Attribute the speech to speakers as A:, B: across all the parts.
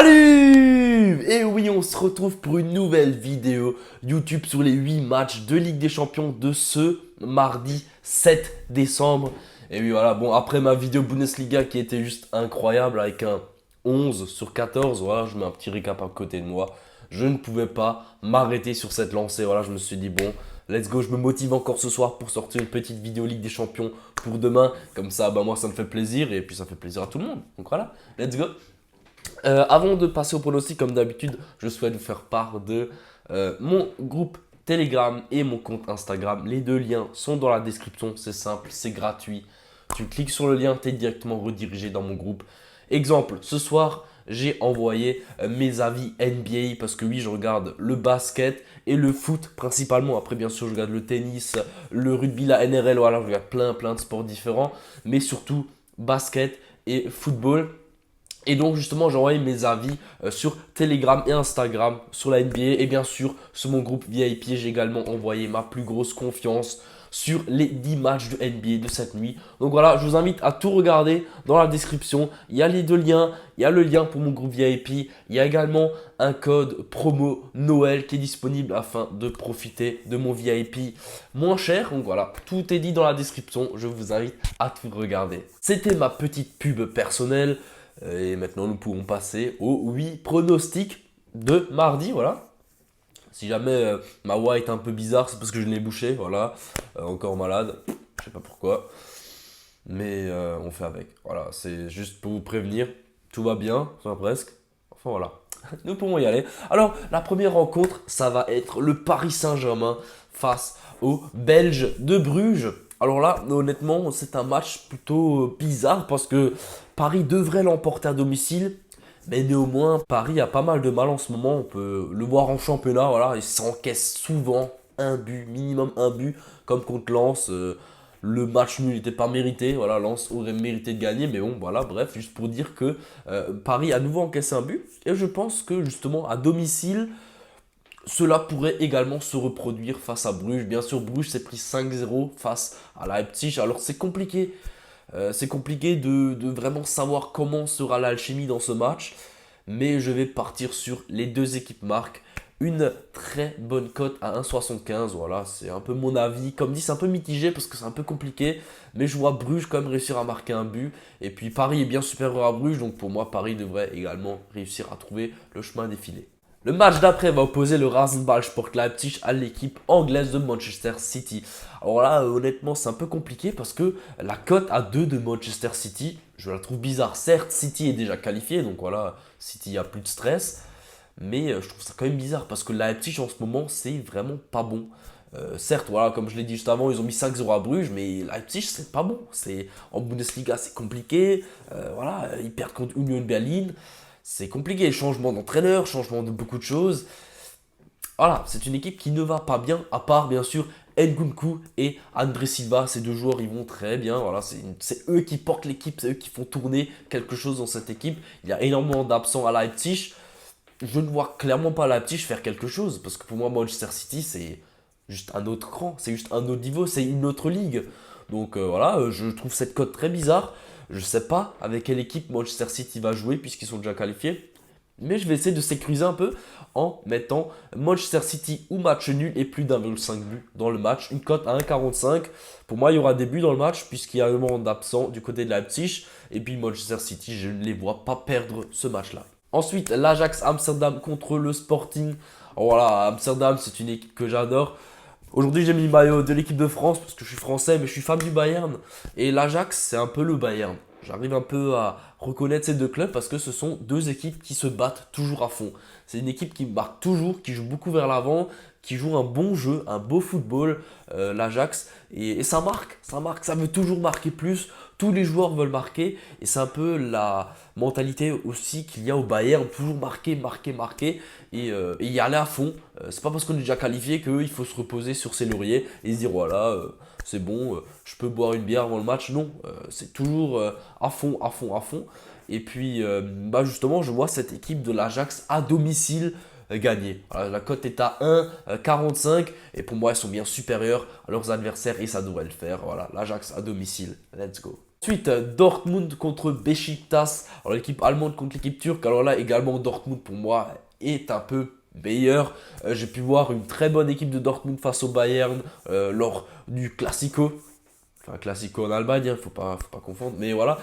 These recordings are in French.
A: Salut! Et oui, on se retrouve pour une nouvelle vidéo YouTube sur les 8 matchs de Ligue des Champions de ce mardi 7 décembre. Et oui, voilà, bon, après ma vidéo Bundesliga qui était juste incroyable avec un 11 sur 14, voilà, je mets un petit récap à côté de moi. Je ne pouvais pas m'arrêter sur cette lancée, voilà, je me suis dit, bon, let's go, je me motive encore ce soir pour sortir une petite vidéo Ligue des Champions pour demain. Comme ça, bah, moi, ça me fait plaisir et puis ça fait plaisir à tout le monde. Donc voilà, let's go. Avant de passer au pronostic, comme d'habitude, je souhaite vous faire part de mon groupe Telegram et mon compte Instagram. Les deux liens sont dans la description, c'est simple, c'est gratuit. Tu cliques sur le lien, tu es directement redirigé dans mon groupe. Exemple, ce soir, j'ai envoyé mes avis NBA parce que oui, je regarde le basket et le foot principalement. Après, bien sûr, je regarde le tennis, le rugby, la NRL, voilà, je regarde plein de sports différents, mais surtout basket et football. Et donc justement j'ai envoyé mes avis sur Telegram et Instagram sur la NBA et bien sûr sur mon groupe VIP j'ai également envoyé ma plus grosse confiance sur les 10 matchs de NBA de cette nuit. Donc voilà, je vous invite à tout regarder dans la description. Il y a les deux liens, il y a le lien pour mon groupe VIP, il y a également un code promo Noël qui est disponible afin de profiter de mon VIP moins cher. Donc voilà, tout est dit dans la description, je vous invite à tout regarder. C'était ma petite pub personnelle. Et maintenant, nous pourrons passer aux 8 pronostics de mardi. Voilà. Si jamais ma voix est un peu bizarre, c'est parce que je l'ai bouché. Voilà. Encore malade. Je sais pas pourquoi. Mais on fait avec. Voilà. C'est juste pour vous prévenir. Tout va bien. Enfin, presque. Enfin, voilà. Nous pourrons y aller. Alors, la première rencontre, ça va être le Paris Saint-Germain face aux Belges de Bruges. Alors là, honnêtement, c'est un match plutôt bizarre parce que Paris devrait l'emporter à domicile. Mais néanmoins, Paris a pas mal de mal en ce moment. On peut le voir en championnat. Voilà, il s'encaisse souvent un but, minimum un but, comme contre Lens. Le match nul n'était pas mérité. Voilà, Lens aurait mérité de gagner. Mais bon, voilà, bref, juste pour dire que Paris a à nouveau encaissé un but. Et je pense que justement, à domicile, cela pourrait également se reproduire face à Bruges. Bien sûr, Bruges s'est pris 5-0 face à Leipzig. Alors c'est compliqué. C'est compliqué de vraiment savoir comment sera l'alchimie dans ce match. Mais je vais partir sur les deux équipes marques. Une très bonne cote à 1,75. Voilà, c'est un peu mon avis. Comme dit, c'est un peu mitigé parce que c'est un peu compliqué. Mais je vois Bruges quand même réussir à marquer un but. Et puis Paris est bien supérieur à Bruges. Donc pour moi, Paris devrait également réussir à trouver le chemin défilé. Le match d'après va opposer le Rasenballsport Leipzig à l'équipe anglaise de Manchester City. Alors là, honnêtement, c'est un peu compliqué parce que la cote à 2 de Manchester City, je la trouve bizarre. Certes, City est déjà qualifié, donc voilà, City a plus de stress. Mais je trouve ça quand même bizarre parce que Leipzig en ce moment, c'est vraiment pas bon. Certes, voilà, comme je l'ai dit juste avant, ils ont mis 5-0 à Bruges, mais Leipzig, c'est pas bon. En Bundesliga, c'est compliqué. Voilà, ils perdent contre Union Berlin. C'est compliqué, changement d'entraîneur, changement de beaucoup de choses. Voilà, c'est une équipe qui ne va pas bien, à part bien sûr Nkunku et André Silva. Ces deux joueurs, ils vont très bien. Voilà, c'est eux qui portent l'équipe, c'est eux qui font tourner quelque chose dans cette équipe. Il y a énormément d'absents à Leipzig. Je ne vois clairement pas Leipzig faire quelque chose, parce que pour moi, Manchester City, c'est juste un autre cran, c'est juste un autre niveau, c'est une autre ligue. Donc voilà, je trouve cette cote très bizarre. Je ne sais pas avec quelle équipe Manchester City va jouer puisqu'ils sont déjà qualifiés. Mais je vais essayer de sécuriser un peu en mettant Manchester City ou match nul et plus d'1,5 but dans le match. Une cote à 1,45. Pour moi, il y aura des buts dans le match puisqu'il y a un moment d'absent du côté de Leipzig. Et puis Manchester City, je ne les vois pas perdre ce match-là. Ensuite, l'Ajax Amsterdam contre le Sporting. Alors voilà, Amsterdam, c'est une équipe que j'adore. Aujourd'hui, j'ai mis le maillot de l'équipe de France parce que je suis français, mais je suis fan du Bayern. Et l'Ajax, c'est un peu le Bayern. J'arrive un peu à reconnaître ces deux clubs parce que ce sont deux équipes qui se battent toujours à fond. C'est une équipe qui marque toujours, qui joue beaucoup vers l'avant, qui joue un bon jeu, un beau football, l'Ajax. Et ça marque, ça veut toujours marquer plus. Tous les joueurs veulent marquer. Et c'est un peu la mentalité aussi qu'il y a au Bayern, toujours marquer et y aller à fond. C'est pas parce qu'on est déjà qualifié qu'il faut se reposer sur ses lauriers et se dire voilà, c'est bon, je peux boire une bière avant le match. Non, c'est toujours à fond. Et puis, bah justement, je vois cette équipe de l'Ajax à domicile gagner. Voilà, la cote est à 1,45 et pour moi, elles sont bien supérieures à leurs adversaires et ça devrait le faire. Voilà, l'Ajax à domicile. Let's go. Ensuite, Dortmund contre Beşiktaş. Alors l'équipe allemande contre l'équipe turque. Alors là également Dortmund pour moi est un peu meilleur. J'ai pu voir une très bonne équipe de Dortmund face au Bayern lors du Classico. Enfin, Classico en Allemagne, faut pas confondre. Mais voilà,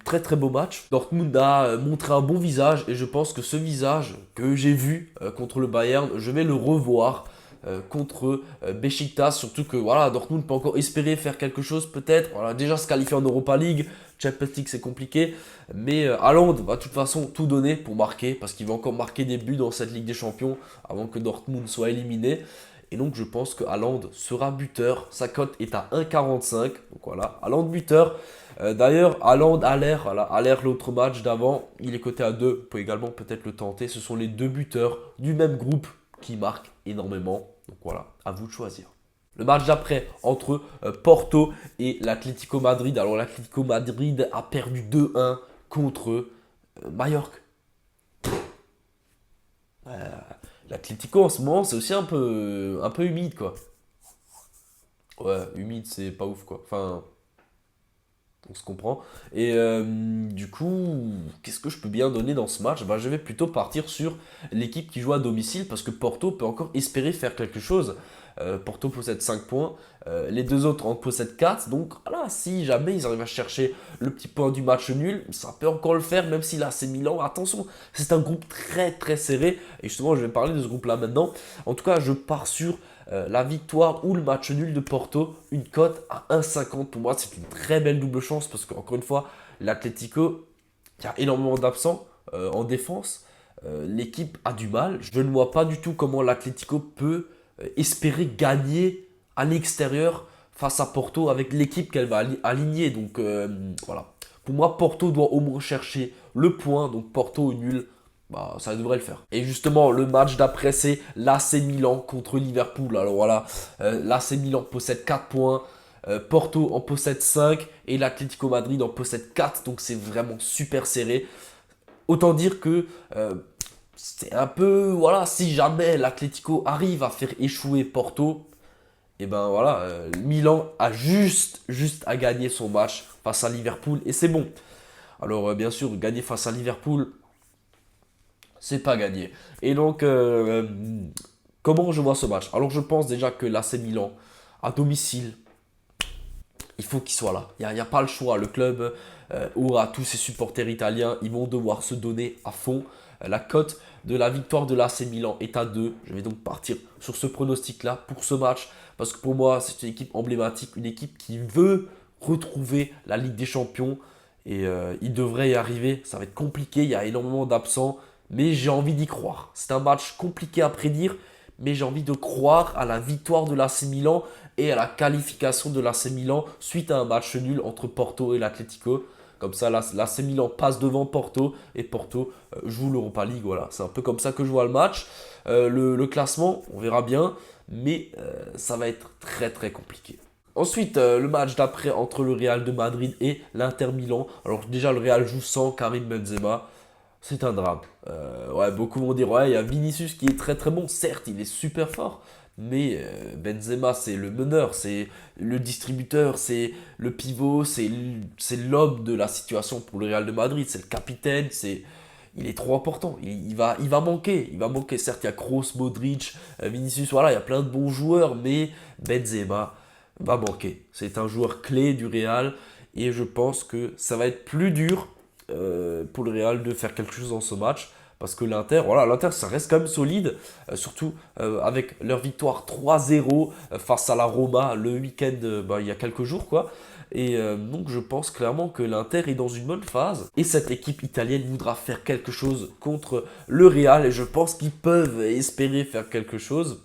A: très très beau match. Dortmund a montré un bon visage et je pense que ce visage que j'ai vu contre le Bayern, je vais le revoir contre Beşiktaş. Surtout que voilà, Dortmund peut encore espérer faire quelque chose peut-être. Voilà, déjà se qualifier en Europa League, Champions League c'est compliqué. Mais Haaland va de toute façon tout donner pour marquer parce qu'il va encore marquer des buts dans cette Ligue des Champions avant que Dortmund soit éliminé. Et donc je pense que Haaland sera buteur. Sa cote est à 1,45. Donc voilà, Haaland buteur. D'ailleurs, Haaland a l'air l'autre match d'avant. Il est coté à 2. Vous pouvez également peut-être le tenter. Ce sont les deux buteurs du même groupe qui marquent énormément. Donc voilà, à vous de choisir. Le match d'après entre Porto et l'Atlético Madrid. Alors l'Atlético Madrid a perdu 2-1 contre Mallorca. L'Atlético en ce moment, c'est aussi un peu humide, quoi. Ouais, humide, c'est pas ouf, quoi. Enfin, on se comprend. Et du coup, qu'est-ce que je peux bien donner dans ce match? Ben, je vais plutôt partir sur l'équipe qui joue à domicile parce que Porto peut encore espérer faire quelque chose. Porto possède 5 points, les deux autres en possèdent 4. Donc voilà, si jamais ils arrivent à chercher le petit point du match nul, ça peut encore le faire, même si là c'est Milan. Attention, c'est un groupe très très serré. Et justement, je vais parler de ce groupe-là maintenant. En tout cas, je pars sur la victoire ou le match nul de Porto, une cote à 1,50. Pour moi, c'est une très belle double chance parce qu'encore une fois, l'Atlético, il y a énormément d'absents en défense. L'équipe a du mal. Je ne vois pas du tout comment l'Atlético peut espérer gagner à l'extérieur face à Porto avec l'équipe qu'elle va aligner. Donc voilà. Pour moi, Porto doit au moins chercher le point. Donc Porto au nul, bah, ça devrait le faire. Et justement, le match d'après, c'est l'AC Milan contre Liverpool. Alors voilà, l'AC Milan possède 4 points. Porto en possède 5 et l'Atlético Madrid en possède 4. Donc c'est vraiment super serré. Autant dire que c'est un peu, voilà, si jamais l'Atlético arrive à faire échouer Porto, et ben voilà, Milan a juste à gagner son match face à Liverpool et c'est bon. Alors bien sûr, gagner face à Liverpool, c'est pas gagné. Et donc, comment je vois ce match? Alors je pense déjà que l'AC Milan, à domicile, il faut qu'il soit là. Il n'y a pas le choix. Le club aura tous ses supporters italiens. Ils vont devoir se donner à fond. La cote de la victoire de l'AC Milan est à 2. Je vais donc partir sur ce pronostic-là pour ce match. Parce que pour moi, c'est une équipe emblématique. Une équipe qui veut retrouver la Ligue des Champions. Et il devrait y arriver. Ça va être compliqué. Il y a énormément d'absents. Mais j'ai envie d'y croire. C'est un match compliqué à prédire. Mais j'ai envie de croire à la victoire de l'AC Milan et à la qualification de l'AC Milan suite à un match nul entre Porto et l'Atlético. Comme ça, l'AC Milan passe devant Porto et Porto joue l'Europa League. Voilà, c'est un peu comme ça que je vois le match. Le classement, on verra bien, mais ça va être très très compliqué. Ensuite, le match d'après entre le Real de Madrid et l'Inter Milan. Alors déjà, le Real joue sans Karim Benzema. C'est un drame. Ouais, beaucoup vont dire, ouais, il y a Vinicius qui est très très bon. Certes, il est super fort. Mais Benzema, c'est le meneur, c'est le distributeur, c'est le pivot, c'est l'homme de la situation pour le Real de Madrid. C'est le capitaine, il est trop important. Il va manquer. Il va manquer. Certes, il y a Kroos, Modric, Vinicius, voilà, il y a plein de bons joueurs. Mais Benzema va manquer. C'est un joueur clé du Real. Et je pense que ça va être plus dur pour le Real de faire quelque chose dans ce match parce que l'Inter, voilà, l'Inter ça reste quand même solide, surtout avec leur victoire 3-0 face à la Roma le week-end, il y a quelques jours quoi. Et donc je pense clairement que l'Inter est dans une bonne phase et cette équipe italienne voudra faire quelque chose contre le Real et je pense qu'ils peuvent espérer faire quelque chose.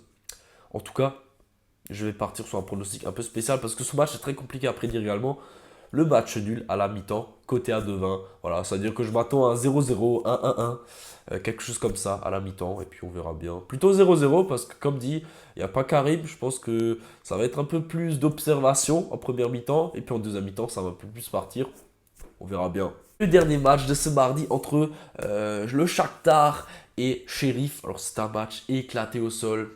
A: En tout cas, je vais partir sur un pronostic un peu spécial parce que ce match est très compliqué à prédire également. Le match nul à la mi-temps, côté à 2,20. Voilà, c'est-à-dire que je m'attends à un 0-0, 1-1-1, quelque chose comme ça à la mi-temps, et puis on verra bien. Plutôt 0-0, parce que comme dit, il n'y a pas Karim, je pense que ça va être un peu plus d'observation en première mi-temps, et puis en deuxième mi-temps, ça va un peu plus partir. On verra bien. Le dernier match de ce mardi entre le Shakhtar et Sheriff. Alors c'est un match éclaté au sol.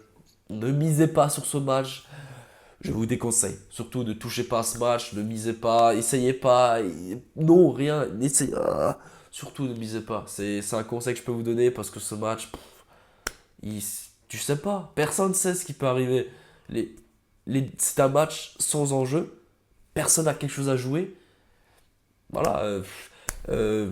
A: Ne misez pas sur ce match. je vous déconseille. Surtout ne touchez pas à ce match, ne misez pas, essayez pas. Non, rien, n'essayez. Surtout ne misez pas. C'est un conseil que je peux vous donner parce que ce match, il- tu sais pas. Personne ne sait ce qui peut arriver. C'est un match sans enjeu. Personne n'a quelque chose à jouer. Voilà. Euh,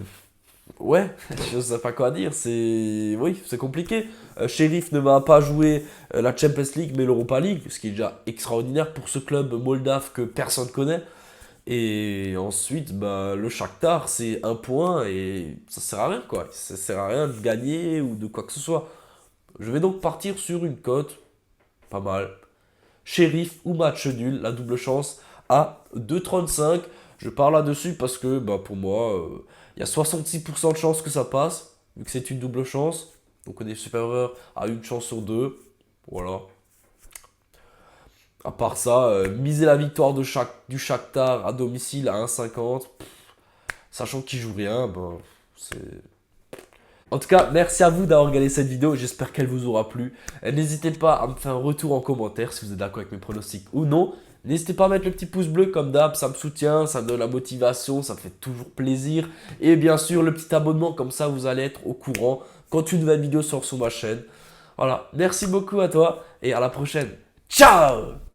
A: ouais, je sais pas quoi dire. Oui, c'est compliqué. Sheriff ne va pas jouer la Champions League mais l'Europa League, ce qui est déjà extraordinaire pour ce club moldave que personne connaît. Et ensuite, bah, le Shakhtar, c'est un point et ça sert à rien, quoi. Ça sert à rien de gagner ou de quoi que ce soit. Je vais donc partir sur une cote, pas mal. Sheriff ou match nul, la double chance à 2,35. Je parle là-dessus parce que bah, pour moi, il y a 66% de chances que ça passe, vu que c'est une double chance. Donc on est supérieur à une chance sur deux. Voilà. À part ça, miser la victoire du Shakhtar à domicile à 1,50, sachant qu'il joue rien, ben, c'est... En tout cas, merci à vous d'avoir regardé cette vidéo, j'espère qu'elle vous aura plu. N'hésitez pas à me faire un retour en commentaire si vous êtes d'accord avec mes pronostics ou non. N'hésitez pas à mettre le petit pouce bleu comme d'hab, ça me soutient, ça me donne la motivation, ça me fait toujours plaisir. Et bien sûr, le petit abonnement, comme ça vous allez être au courant quand une nouvelle vidéo sort sur ma chaîne. Voilà, merci beaucoup à toi et à la prochaine. Ciao!